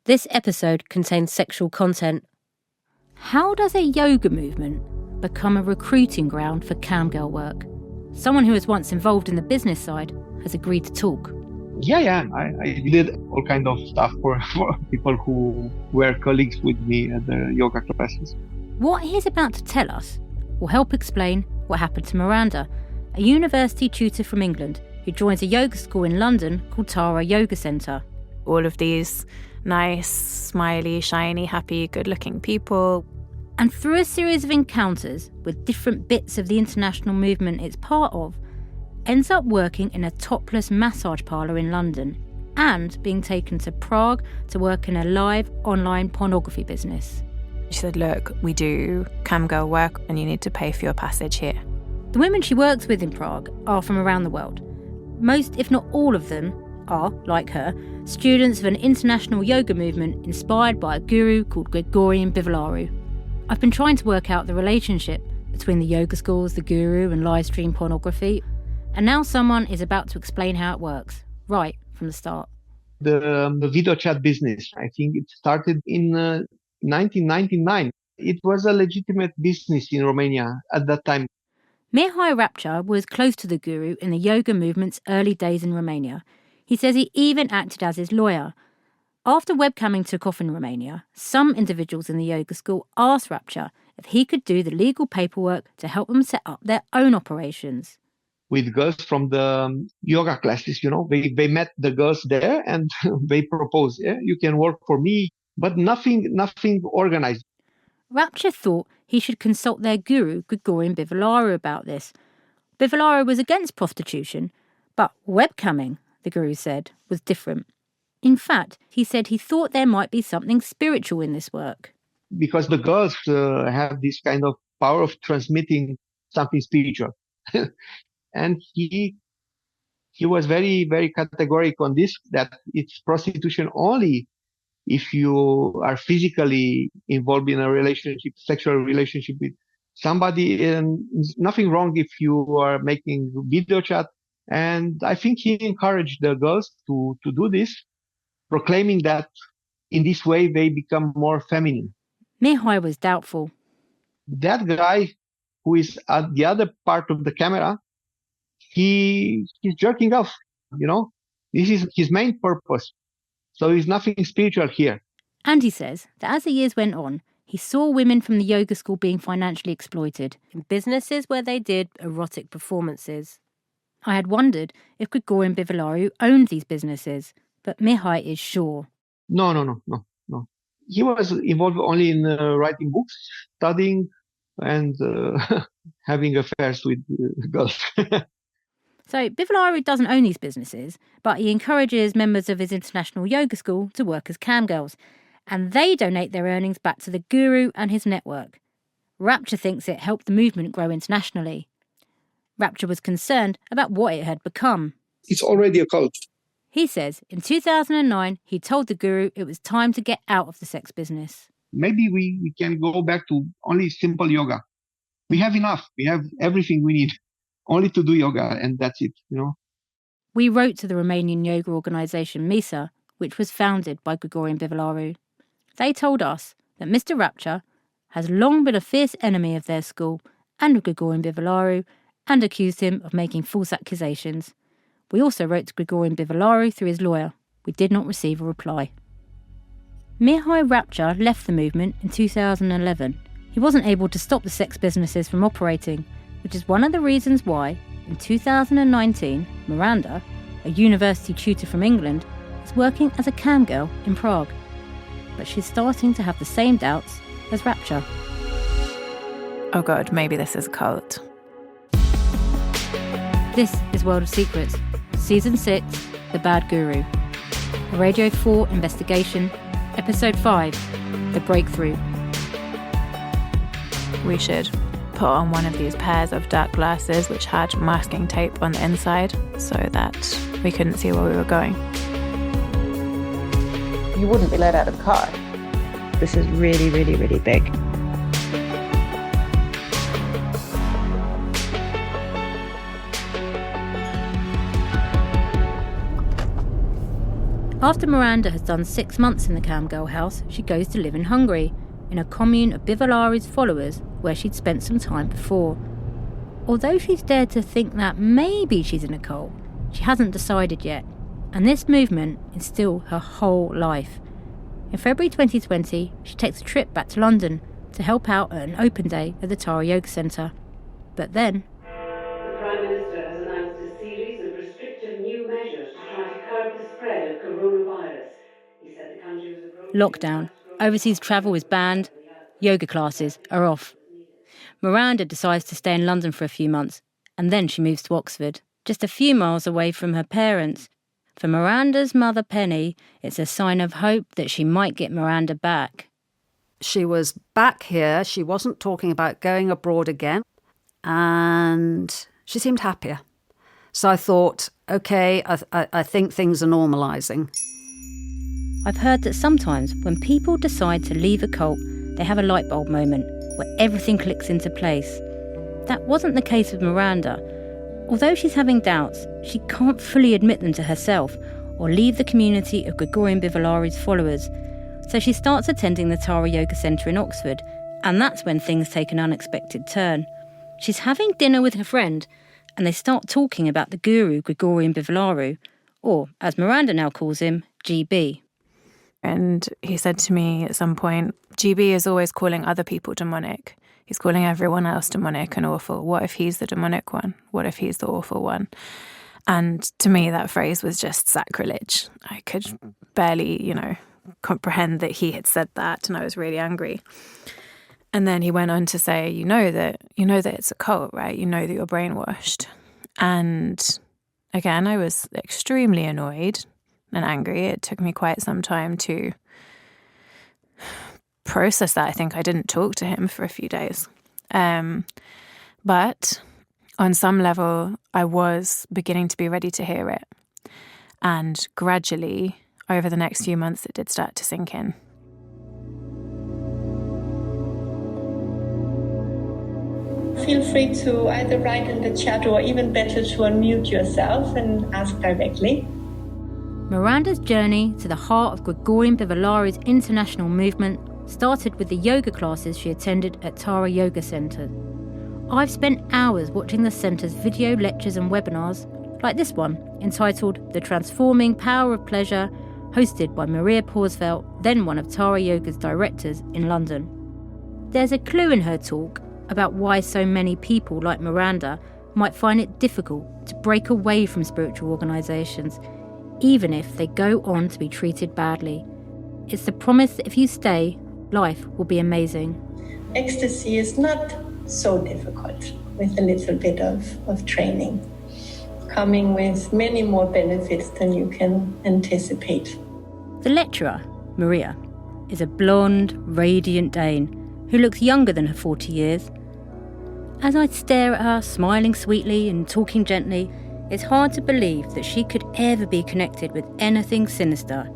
This episode contains sexual content. How does a yoga movement become a recruiting ground for camgirl work? Someone who was once involved in the business side has agreed to talk. Yeah. I did all kind of stuff for people who were colleagues with me at the yoga classes. What he's about to tell us will help explain what happened to Miranda, a university tutor from England who joins a yoga school in London called Tara Yoga Centre. All of these nice, smiley, shiny, happy, good-looking people. And through a series of encounters with different bits of the international movement it's part of, ends up working in a topless massage parlour in London and being taken to Prague to work in a live online pornography business. She said, look, we do camgirl work and you need to pay for your passage here. The women she works with in Prague are from around the world. Most, if not all of them, are, like her, students of an international yoga movement inspired by a guru called Gregorian. I've been trying to work out the relationship between the yoga schools, the guru and live stream pornography, and now someone is about to explain how it works, right from the start. The video chat business, I think it started in 1999. It was a legitimate business in Romania at that time. Mihai Rapcha was close to the guru in the yoga movement's early days in Romania. He says he even acted as his lawyer. After webcamming took off in Romania, some individuals in the yoga school asked Rapcha if he could do the legal paperwork to help them set up their own operations. With girls from the yoga classes, they met the girls there and they proposed, you can work for me, but nothing organized. Rapcha thought he should consult their guru, Gregorian about this. Bivolaru was against prostitution, but webcamming, the guru said, was different. In fact, he said he thought there might be something spiritual in this work. Because the girls have this kind of power of transmitting something spiritual. And he was very, very categorical on this, that it's prostitution only if you are physically involved in a relationship, sexual relationship with somebody, and nothing wrong if you are making video chat. And I think he encouraged the girls to do this, proclaiming that in this way they become more feminine. Mihai was doubtful. That guy who is at the other part of the camera, he's jerking off, This is his main purpose. So there's nothing spiritual here. And he says that as the years went on, he saw women from the yoga school being financially exploited in businesses where they did erotic performances. I had wondered if Gregorian owned these businesses, but Mihai is sure. No. He was involved only in writing books, studying, and having affairs with girls. So Bivolaru doesn't own these businesses, but he encourages members of his international yoga school to work as camgirls, and they donate their earnings back to the guru and his network. Rapcha thinks it helped the movement grow internationally. Rapcha was concerned about what it had become. It's already a cult. He says in 2009 he told the guru it was time to get out of the sex business. Maybe we can go back to only simple yoga. We have enough. We have everything we need. Only to do yoga, and that's it, We wrote to the Romanian yoga organisation MISA, which was founded by Gregorian Bivolaru. They told us that Mr. Rapcha has long been a fierce enemy of their school and of Gregorian Bivolaru, and accused him of making false accusations. We also wrote to Gregorian Bivolaru through his lawyer. We did not receive a reply. Mihai Rapcha left the movement in 2011. He wasn't able to stop the sex businesses from operating, which is one of the reasons why, in 2019, Miranda, a university tutor from England, is working as a camgirl in Prague. But she's starting to have the same doubts as Rapcha. Oh God, maybe this is a cult. This is World of Secrets, Season 6, The Bad Guru. A Radio 4 investigation, Episode 5, The Breakthrough. We should put on one of these pairs of dark glasses which had masking tape on the inside so that we couldn't see where we were going. You wouldn't be let out of the car. This is really, really, really big. After Miranda has done 6 months in the camgirl house, she goes to live in Hungary, in a commune of Bivolaru's followers where she'd spent some time before. Although she's dared to think that maybe she's in a cult, she hasn't decided yet, and this movement is still her whole life. In February 2020, she takes a trip back to London to help out at an open day at the Tara Yoga Centre. But then... The Prime Minister has announced a series of restrictive new measures to try to curb the spread of coronavirus. He said the country was approaching... Lockdown. Overseas travel is banned. Yoga classes are off. Miranda decides to stay in London for a few months, and then she moves to Oxford, just a few miles away from her parents. For Miranda's mother, Penny, it's a sign of hope that she might get Miranda back. She was back here. She wasn't talking about going abroad again. And she seemed happier. So I thought, OK, I think things are normalising. I've heard that sometimes when people decide to leave a cult, they have a light bulb moment where everything clicks into place. That wasn't the case with Miranda. Although she's having doubts, she can't fully admit them to herself or leave the community of Gregorian Bivolaru's followers. So she starts attending the Tara Yoga Centre in Oxford, and that's when things take an unexpected turn. She's having dinner with her friend, and they start talking about the guru Gregorian Bivolaru, or, as Miranda now calls him, GB. And he said to me at some point, GB is always calling other people demonic. He's calling everyone else demonic and awful. What if he's the demonic one? What if he's the awful one? And to me, that phrase was just sacrilege. I could barely, comprehend that he had said that, and I was really angry. And then he went on to say, you know that it's a cult, right? You know that you're brainwashed. And again, I was extremely annoyed and angry. It took me quite some time to process that. I think I didn't talk to him for a few days. But on some level, I was beginning to be ready to hear it. And gradually, over the next few months, it did start to sink in. Feel free to either write in the chat or even better to unmute yourself and ask directly. Miranda's journey to the heart of Gregorian Bivolaru's international movement started with the yoga classes she attended at Tara Yoga Centre. I've spent hours watching the centre's video lectures and webinars, like this one, entitled The Transforming Power of Pleasure, hosted by Maria Porsveld, then one of Tara Yoga's directors in London. There's a clue in her talk about why so many people like Miranda might find it difficult to break away from spiritual organisations, even if they go on to be treated badly. It's the promise that if you stay, life will be amazing. Ecstasy is not so difficult with a little bit of training, coming with many more benefits than you can anticipate. The lecturer, Maria, is a blonde, radiant Dane who looks younger than her 40 years. As I stare at her, smiling sweetly and talking gently, it's hard to believe that she could ever be connected with anything sinister.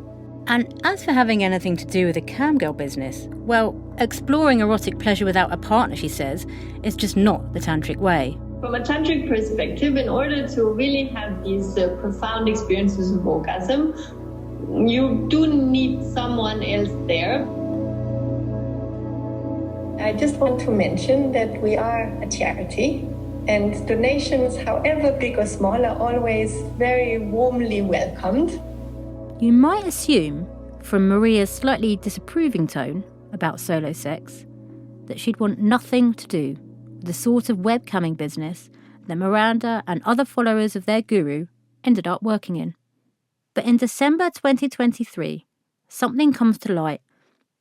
And as for having anything to do with the camgirl business, well, exploring erotic pleasure without a partner, she says, is just not the tantric way. From a tantric perspective, in order to really have these profound experiences of orgasm, you do need someone else there. I just want to mention that we are a charity, and donations, however big or small, are always very warmly welcomed. You might assume, from Maria's slightly disapproving tone about solo sex, that she'd want nothing to do with the sort of webcamming business that Miranda and other followers of their guru ended up working in. But in December 2023, something comes to light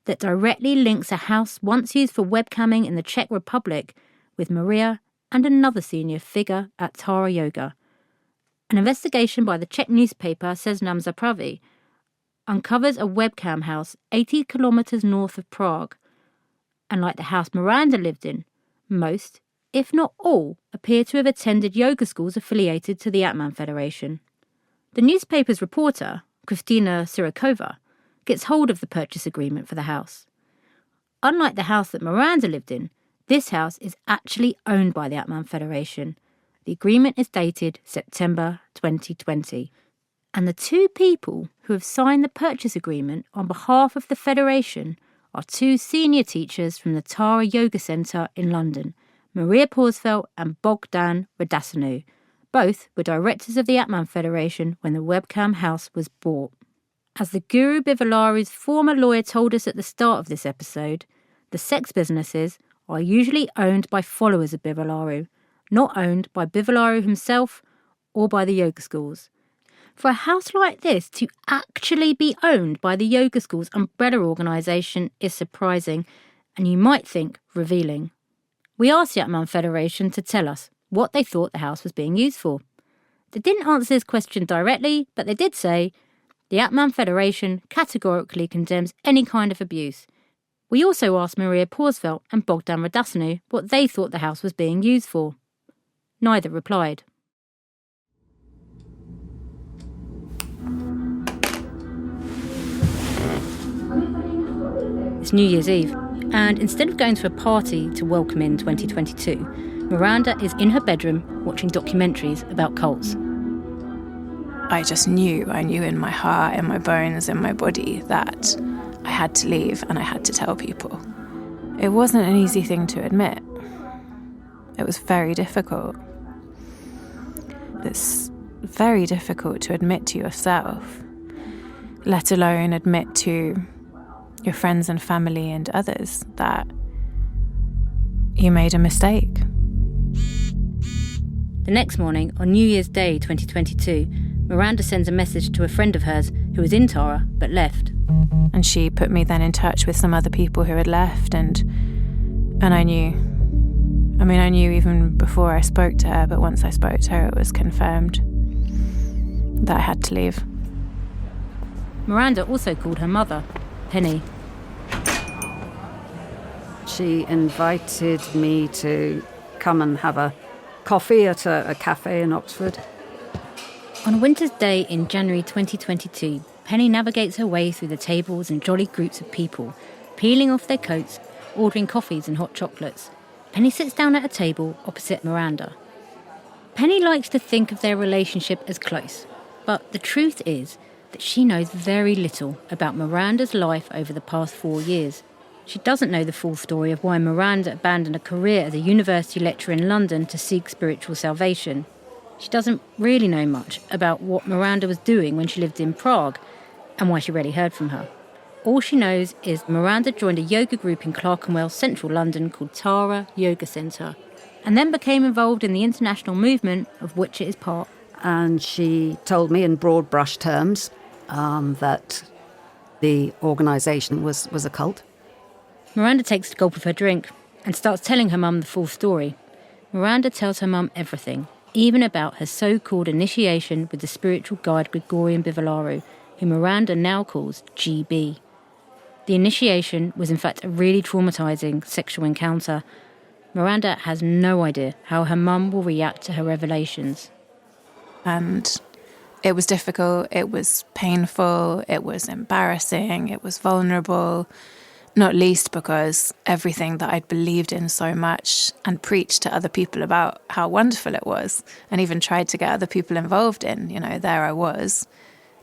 that directly links a house once used for webcamming in the Czech Republic with Maria and another senior figure at Tara Yoga. An investigation by the Czech newspaper Seznam Zprávy uncovers a webcam house 80 kilometres north of Prague. And like the house Miranda lived in, most, if not all, appear to have attended yoga schools affiliated to the Atman Federation. The newspaper's reporter, Kristina Sirakova, gets hold of the purchase agreement for the house. Unlike the house that Miranda lived in, this house is actually owned by the Atman Federation. The agreement is dated September 2020. And the two people who have signed the purchase agreement on behalf of the Federation are two senior teachers from the Tara Yoga Centre in London, Maria Pausfeld and Bogdan Radasanu. Both were directors of the Atman Federation when the webcam house was bought. As the Guru Bivalaru's former lawyer told us at the start of this episode, the sex businesses are usually owned by followers of Bivalaru, not owned by Bivalaru himself or by the yoga schools. For a house like this to actually be owned by the yoga school's umbrella organisation is surprising, and you might think revealing. We asked the Atman Federation to tell us what they thought the house was being used for. They didn't answer this question directly, but they did say, the Atman Federation categorically condemns any kind of abuse. We also asked Maria Pausfeld and Bogdan Radasanu what they thought the house was being used for. Neither replied. It's New Year's Eve, and instead of going to a party to welcome in 2022, Miranda is in her bedroom watching documentaries about cults. I just knew in my heart, in my bones, in my body that I had to leave and I had to tell people. It wasn't an easy thing to admit. It was very difficult. It's very difficult to admit to yourself, let alone admit to your friends and family and others that you made a mistake. The next morning, on New Year's Day 2022, Miranda sends a message to a friend of hers who was in Tara but left. And she put me then in touch with some other people who had left, and I knew. I knew even before I spoke to her, but once I spoke to her, it was confirmed that I had to leave. Miranda also called her mother, Penny. She invited me to come and have a coffee at a cafe in Oxford. On a winter's day in January 2022, Penny navigates her way through the tables and jolly groups of people, peeling off their coats, ordering coffees and hot chocolates. Penny sits down at a table opposite Miranda. Penny likes to think of their relationship as close, but the truth is that she knows very little about Miranda's life over the past 4 years. She doesn't know the full story of why Miranda abandoned a career as a university lecturer in London to seek spiritual salvation. She doesn't really know much about what Miranda was doing when she lived in Prague and why she rarely heard from her. All she knows is Miranda joined a yoga group in Clerkenwell, central London called Tara Yoga Centre, and then became involved in the international movement of which it is part. And she told me in broad brush terms that the organisation was a cult. Miranda takes a gulp of her drink and starts telling her mum the full story. Miranda tells her mum everything, even about her so-called initiation with the spiritual guide Gregorian Bivalaru, who Miranda now calls GB. The initiation was in fact a really traumatising sexual encounter. Miranda has no idea how her mum will react to her revelations. And it was difficult, it was painful, it was embarrassing, it was vulnerable, not least because everything that I'd believed in so much and preached to other people about how wonderful it was, and even tried to get other people involved in, there I was,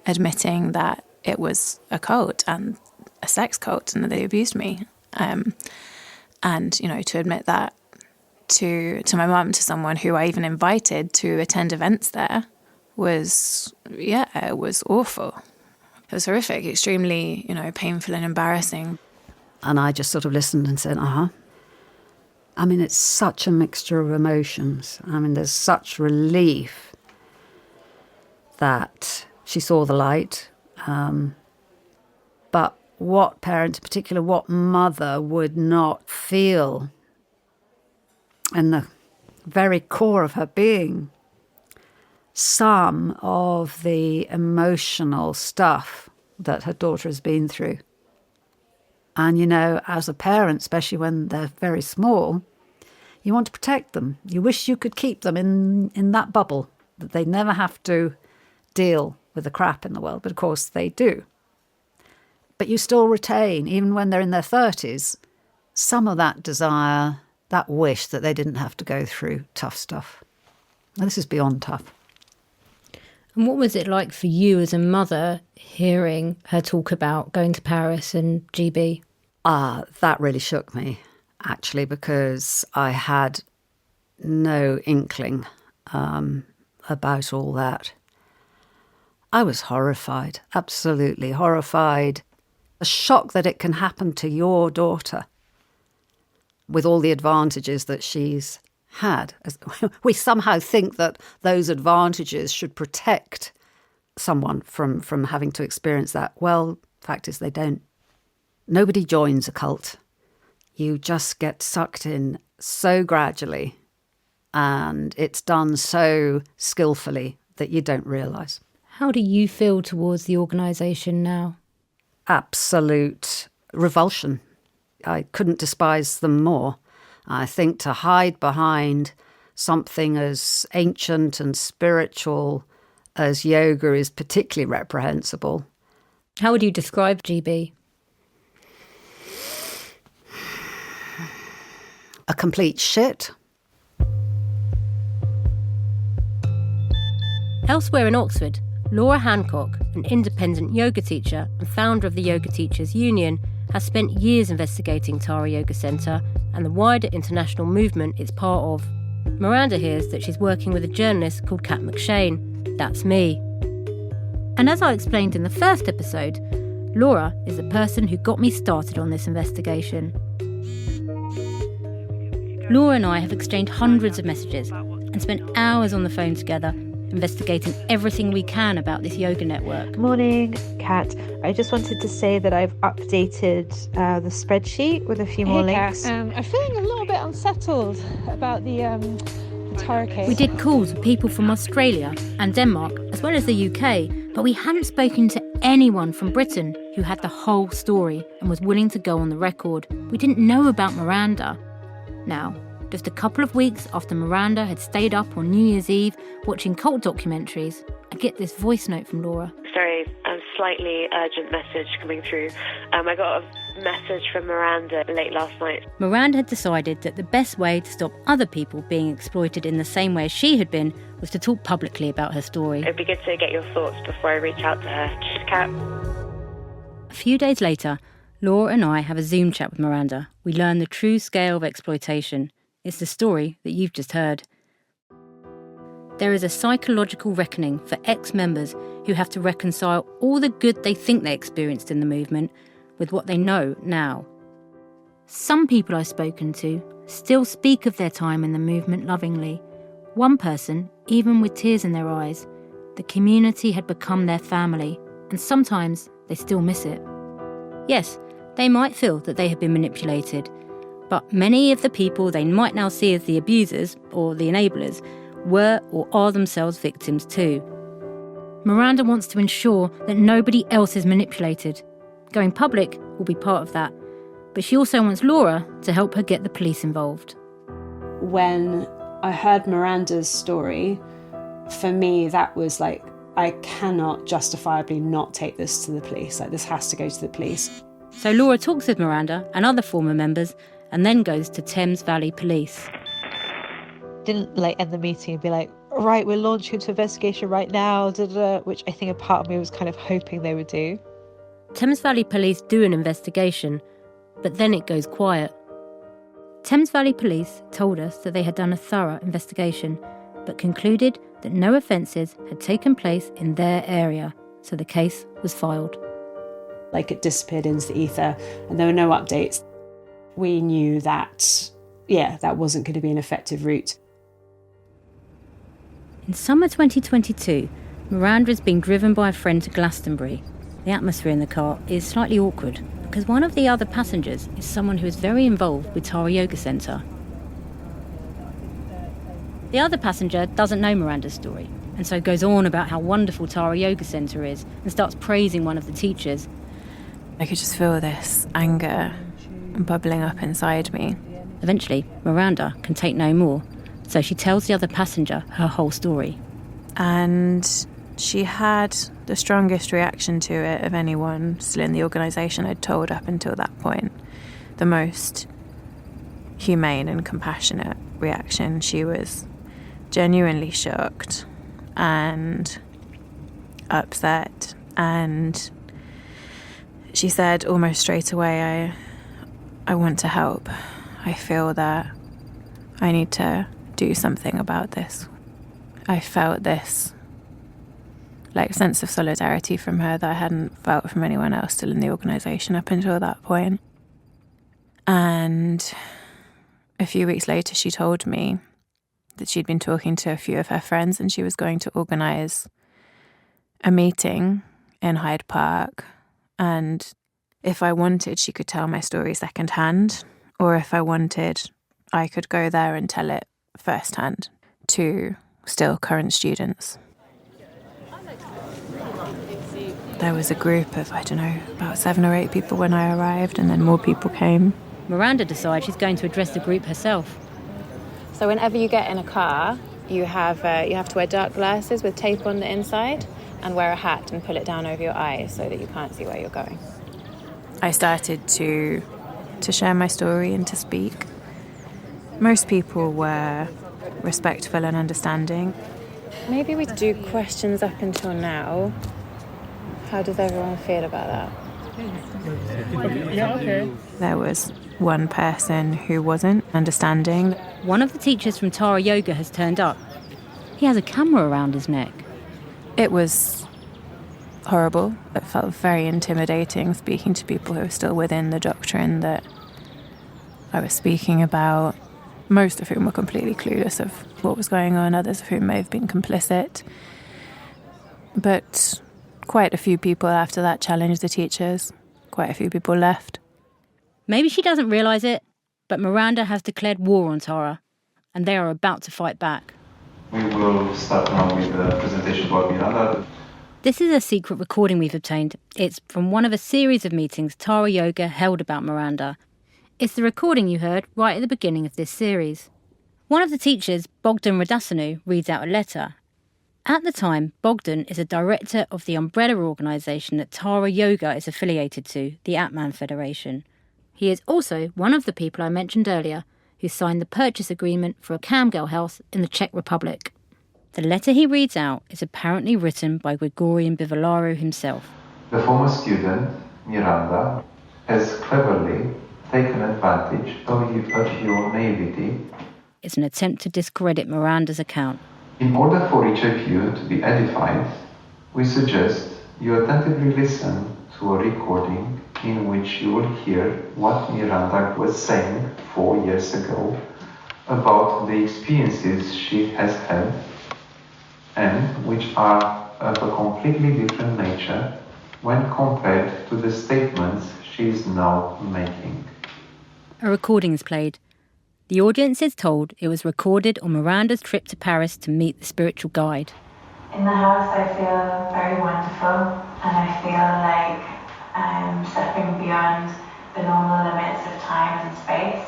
admitting that it was a cult and a sex cult and that they abused me. And, to admit that to my mum, to someone who I even invited to attend events there, it was awful. It was horrific, extremely, painful and embarrassing. And I just sort of listened and said, it's such a mixture of emotions. There's such relief that she saw the light. But what parent in particular, what mother would not feel in the very core of her being some of the emotional stuff that her daughter has been through? And, as a parent, especially when they're very small, you want to protect them. You wish you could keep them in that bubble, that they never have to deal with the crap in the world. But, of course, they do. But you still retain, even when they're in their 30s, some of that desire, that wish that they didn't have to go through tough stuff. Now, this is beyond tough. And what was it like for you as a mother hearing her talk about going to Paris and GB? That really shook me, actually, because I had no inkling about all that. I was horrified, absolutely horrified. The shock that it can happen to your daughter with all the advantages that she's had. We somehow think that those advantages should protect someone from having to experience that. Well, the fact is they don't. Nobody joins a cult. You just get sucked in so gradually, and it's done so skillfully that you don't realise. How do you feel towards the organisation now? Absolute revulsion. I couldn't despise them more. I think to hide behind something as ancient and spiritual as yoga is particularly reprehensible. How would you describe GB? A complete shit. Elsewhere in Oxford, Laura Hancock, an independent yoga teacher and founder of the Yoga Teachers Union, has spent years investigating Tara Yoga Centre and the wider international movement it's part of. Miranda hears that she's working with a journalist called Kat McShane. That's me. And as I explained in the first episode, Laura is the person who got me started on this investigation. Laura and I have exchanged hundreds of messages and spent hours on the phone together, investigating everything we can about this yoga network. Morning, Kat. I just wanted to say that I've updated the spreadsheet with a few more links. I'm feeling a little bit unsettled about the Tara case. We did calls with people from Australia and Denmark, as well as the UK, but we hadn't spoken to anyone from Britain who had the whole story and was willing to go on the record. We didn't know about Miranda. Now, just a couple of weeks after Miranda had stayed up on New Year's Eve watching cult documentaries, I get this voice note from Laura. Sorry, a slightly urgent message coming through. I got a message from Miranda late last night. Miranda had decided that the best way to stop other people being exploited in the same way as she had been was to talk publicly about her story. It'd be good to get your thoughts before I reach out to her. Cheers, Kat. A few days later, Laura and I have a Zoom chat with Miranda. We learn the true scale of exploitation. It's the story that you've just heard. There is a psychological reckoning for ex-members who have to reconcile all the good they think they experienced in the movement with what they know now. Some people I've spoken to still speak of their time in the movement lovingly. One person, even with tears in their eyes, the community had become their family, and sometimes they still miss it. Yes, they might feel that they have been manipulated, but many of the people they might now see as the abusers or the enablers were or are themselves victims too. Miranda wants to ensure that nobody else is manipulated. Going public will be part of that, but she also wants Laura to help her get the police involved. When I heard Miranda's story, for me that was like, I cannot justifiably not take this to the police. Like, this has to go to the police. So Laura talks with Miranda and other former members and then goes to Thames Valley Police. Didn't end the meeting and be like, right, we're launching into investigation right now, which I think a part of me was kind of hoping they would do. Thames Valley Police do an investigation, but then it goes quiet. Thames Valley Police told us that they had done a thorough investigation, but concluded that no offences had taken place in their area, so the case was filed. Like, it disappeared into the ether and there were no updates. We knew that, that wasn't going to be an effective route. In summer 2022, Miranda is being driven by a friend to Glastonbury. The atmosphere in the car is slightly awkward because one of the other passengers is someone who is very involved with Tara Yoga Centre. The other passenger doesn't know Miranda's story and so goes on about how wonderful Tara Yoga Centre is and starts praising one of the teachers. I could just feel this anger bubbling up inside me. Eventually, Miranda can take no more, so she tells the other passenger her whole story. And she had the strongest reaction to it of anyone still in the organisation I'd told up until that point. The most humane and compassionate reaction. She was genuinely shocked and upset, and she said almost straight away, I want to help. I feel that I need to do something about this. I felt this sense of solidarity from her that I hadn't felt from anyone else still in the organisation up until that point. And a few weeks later, she told me that she'd been talking to a few of her friends and she was going to organise a meeting in Hyde Park. And if I wanted, she could tell my story secondhand, or if I wanted, I could go there and tell it firsthand to still current students. There was a group of, about 7 or 8 people when I arrived, and then more people came. Miranda decides she's going to address the group herself. So whenever you get in a car, you have to wear dark glasses with tape on the inside and wear a hat and pull it down over your eyes so that you can't see where you're going. I started to share my story and to speak. Most people were respectful and understanding. Maybe we do questions up until now. How does everyone feel about that? Yeah, okay. There was one person who wasn't understanding. One of the teachers from Tara Yoga has turned up. He has a camera around his neck. It was horrible. It felt very intimidating speaking to people who were still within the doctrine that I was speaking about, most of whom were completely clueless of what was going on, others of whom may have been complicit. But quite a few people after that challenged the teachers. Quite a few people left. Maybe she doesn't realise it, but Miranda has declared war on Tara, and they are about to fight back. We will start now with the presentation about Miranda. This is a secret recording we've obtained. It's from one of a series of meetings Tara Yoga held about Miranda. It's the recording you heard right at the beginning of this series. One of the teachers, Bogdan Radasanu, reads out a letter. At the time, Bogdan is a director of the umbrella organisation that Tara Yoga is affiliated to, the Atman Federation. He is also one of the people I mentioned earlier who signed the purchase agreement for a camgirl house in the Czech Republic. The letter he reads out is apparently written by Gregorian Bivilaru himself. The former student, Miranda, has cleverly taken advantage of your naivety. It's an attempt to discredit Miranda's account. In order for each of you to be edified, we suggest you attentively listen to a recording in which you will hear what Miranda was saying 4 years ago about the experiences she has had and which are of a completely different nature when compared to the statements she is now making. A recording is played. The audience is told it was recorded on Miranda's trip to Paris to meet the spiritual guide. In the house I feel very wonderful, and I feel like I'm stepping beyond the normal limits of time and space.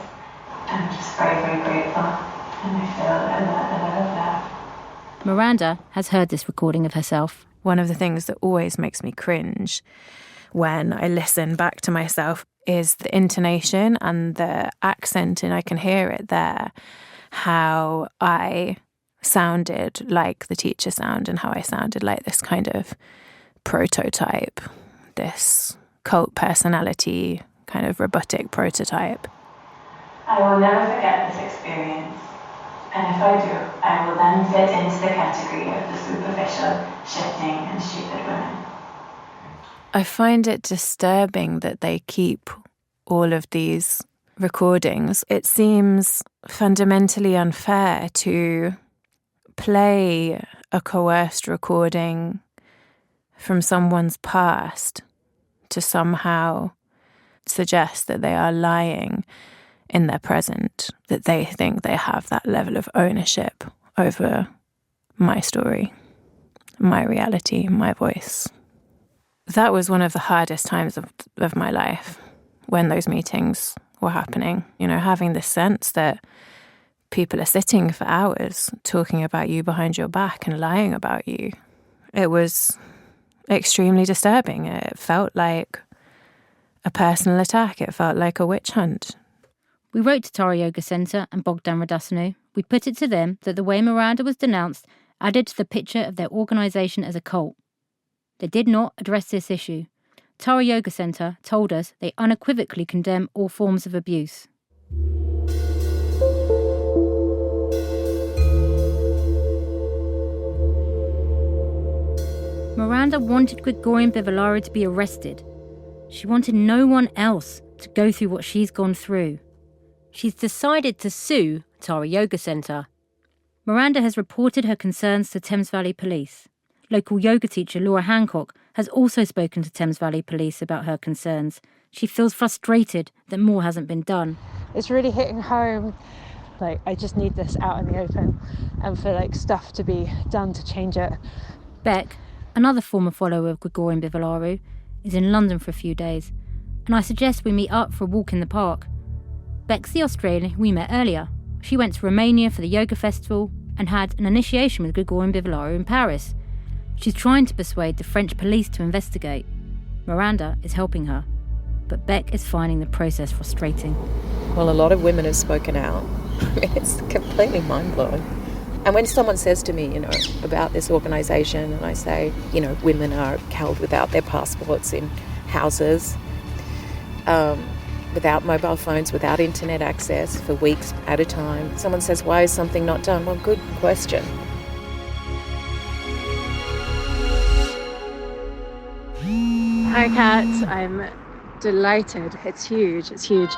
I'm just very, very grateful, and I feel a lot of love. Miranda has heard this recording of herself. One of the things that always makes me cringe when I listen back to myself is the intonation and the accent, and I can hear it there, how I sounded like the teacher sound and how I sounded like this kind of prototype, this cult personality, kind of robotic prototype. I will never forget this experience, and if I do, I will then fit into the category of the superficial, shifting and stupid women. I find it disturbing that they keep all of these recordings. It seems fundamentally unfair to play a coerced recording from someone's past to somehow suggest that they are lying in their present, that they think they have that level of ownership over my story, my reality, my voice. That was one of the hardest times of my life when those meetings were happening. You know, having this sense that people are sitting for hours talking about you behind your back and lying about you. It was extremely disturbing. It felt like a personal attack. It felt like a witch hunt. We wrote to Tara Yoga Centre and Bogdan Radasanu. We put it to them that the way Miranda was denounced added to the picture of their organisation as a cult. They did not address this issue. Tara Yoga Centre told us they unequivocally condemn all forms of abuse. Miranda wanted Gregorian Bivolaro to be arrested. She wanted no one else to go through what she's gone through. She's decided to sue Tara Yoga Centre. Miranda has reported her concerns to Thames Valley Police. Local yoga teacher Laura Hancock has also spoken to Thames Valley Police about her concerns. She feels frustrated that more hasn't been done. It's really hitting home. Like, I just need this out in the open and for like stuff to be done to change it. Beck, another former follower of Gregorian Bivolaro, is in London for a few days, and I suggest we meet up for a walk in the park. Beck's the Australian we met earlier. She went to Romania for the yoga festival and had an initiation with Gregorian Bivolaro in Paris. She's trying to persuade the French police to investigate. Miranda is helping her, but Beck is finding the process frustrating. Well, a lot of women have spoken out. It's completely mind-blowing. And when someone says to me, about this organisation, and I say, women are held without their passports in houses, without mobile phones, without internet access for weeks at a time. Someone says, why is something not done? Well, good question. Hi, Kat. I'm delighted. It's huge. It's huge.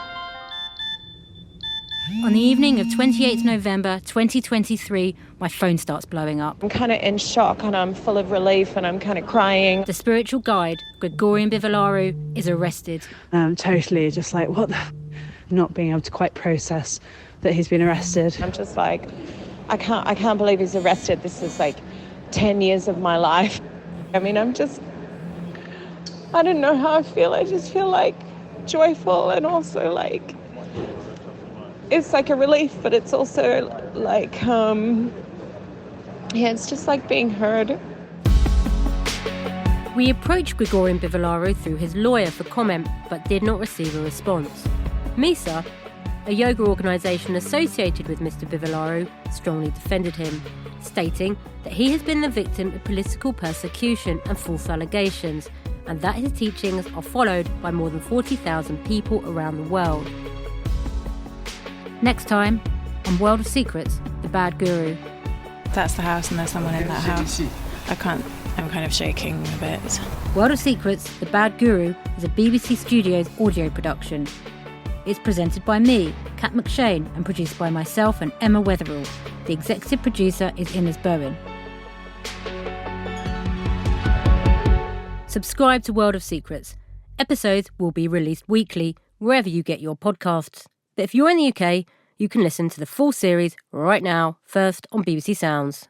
On the evening of 28th November 2023, my phone starts blowing up. I'm kind of in shock and I'm full of relief and I'm kind of crying. The spiritual guide, Gregorian Bivolaro, is arrested. Totally just like, what the... Not being able to quite process that he's been arrested. I'm just like, I can't believe he's arrested. This is like 10 years of my life. I mean, I don't know how I feel. I just feel like joyful and also like, it's like a relief, but it's also like, it's just like being heard. We approached Gregorian Bivolaro through his lawyer for comment, but did not receive a response. MISA, a yoga organisation associated with Mr. Bivolaro, strongly defended him, stating that he has been the victim of political persecution and false allegations, and that his teachings are followed by more than 40,000 people around the world. Next time, on World of Secrets, The Bad Guru. That's the house and there's someone in that house. I'm kind of shaking a bit. World of Secrets, The Bad Guru is a BBC Studios audio production. It's presented by me, Kat McShane, and produced by myself and Emma Wetherall. The executive producer is Innes Bowen. Subscribe to World of Secrets. Episodes will be released weekly, wherever you get your podcasts. But if you're in the UK, you can listen to the full series right now, first on BBC Sounds.